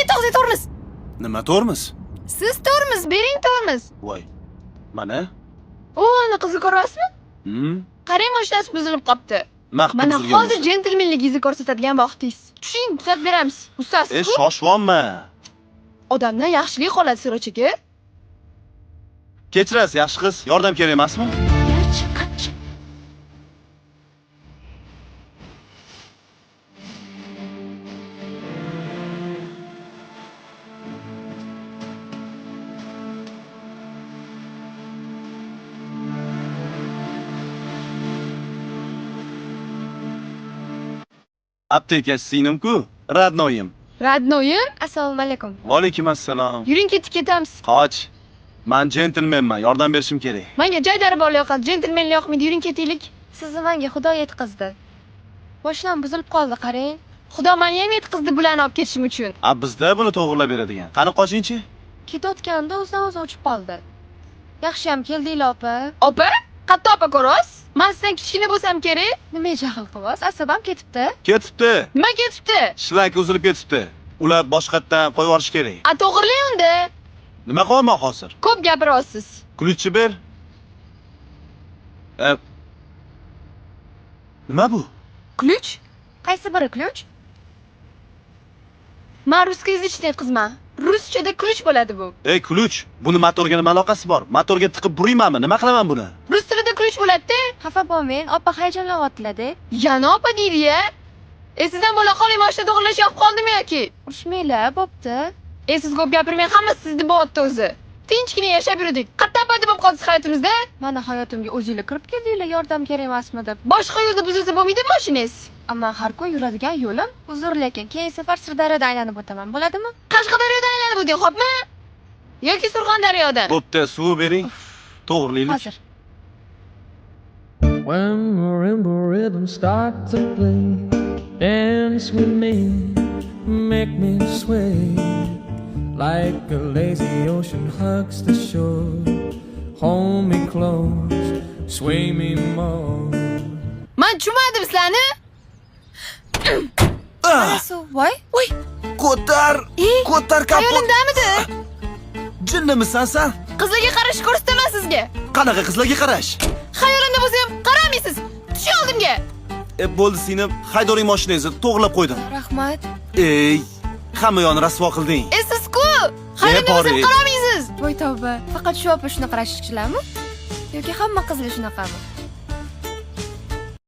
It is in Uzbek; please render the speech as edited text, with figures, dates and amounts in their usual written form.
Bering tog'zi tormiz. Nima tormiz? Siz tormiz, bering tormiz. Voy. Mana. O, ana qizni ko'ryapsizmi? Qarang, mashinasi buzilib qopti. Mana hozir jentelmenligingizni ko'rsatadigan vaqtingiz. Tushing, tuzatib beramiz. Ustasiz. Shoshvonma. Odamdan yaxshilik qoladi, Sirochika. Kechirasiz, yaxshi qiz. Yordam kerak emasmi? Apteka singlimku, Radnoyim. Radnoyim, assalomu alaykum. Va alaykum assalom. Yuring, ketamiz. Qoch. Men jentelmenman, yordam berishim kerak. Menga jaydari bola yoqadi, jentelmenlik yoqmaydi. Yuring, ketaylik. Sizni menga Xudo yetkazdi. Mashinam buzilib qoldi, qarang. Xudo meni ham yetkazdi bularni olib ketishim uchun. Bizda buni to'g'rilab beradigan. Qani qochingchi? Ketayotganda o'zidan o'zi o'chib qoldi. Yaxshiyam keldinglar, opa. Opa? Qatta opa ko'rasiz? Men sizdan kichkina bo'lsam kerak. Nima jahl qilyapsiz? Asabam ketibdi. Ketibdi. Nima ketibdi? Shlak uzilib ketibdi. Ular boshqatdan qo'yib yuborish kerak. To'g'rilang unda. Nima qilaman hozir? Ko'p gapiryapsiz. Kulitchi ber. Nima bu? Ключ? Qaysi biri ключ? Men ruscha язычный qizman. Ruschada ключ bo'ladi bu. Ключ. Buni motorga nima aloqasi bor? Motorga tiqib buraymanmi? Nima qilaman buni? Rus tilida ключ bo'ladi-da. Xafa bo'lmang, opa hayajonlanyaptilar-da. Yana opa deydi-ya. Sizdan bola qoling, mashina to'g'rilashib qoldimi yoki? Urishmanglar, bo'pti. Siz ko'p gapirmang, hammasi sizni bo'g'otdi o'zi. Tinchgina yashab yurdik. Qattiq abadi bo'lib qoldi hayotimizda. Mana hayotimga o'zinglar kirib keldinglar, yordam kerak emasmi deb. Boshqa yo'lda buzilsa bo'lmaydi mashinangiz. Ammo har kun yuradigan yo'lim uzr, lekin keyin safar Sirdaryoda aylanib o'taman, bo'ladimi? Qashqadaryodan aylanib o'ting, xo'pmi? Yoki Surxondaryodan. Bo'pti, suv bering. To'g'rilaylik. Hozir. When marimba rhythms start to play, dance with me, make me sway, like a lazy ocean hugs the shore. Hold me close, sway me more. Men tushunmadim sizlarni. Voy, Voy, Ko'tar! Ko'tar kapot! hayolimdamidi? Jinnimisan sen? Qizlarga qarash ko'rsataman sizga. Qanaqa qizlarga qarash? Hayolimda bo'lsa ham qaramaysiz. Tush oldimga. Bo'ldi singlim, haydoring mashinangizni to'g'rilab qo'ydim. rahmat. Hamma yonni rasvo qilding. Siz-ku hayolimda bo'lsa ham qaramaysiz. Voy tavba. Faqat shu opa shunaqa rashkchilarmi? Yoki hamma qizlar shunaqami?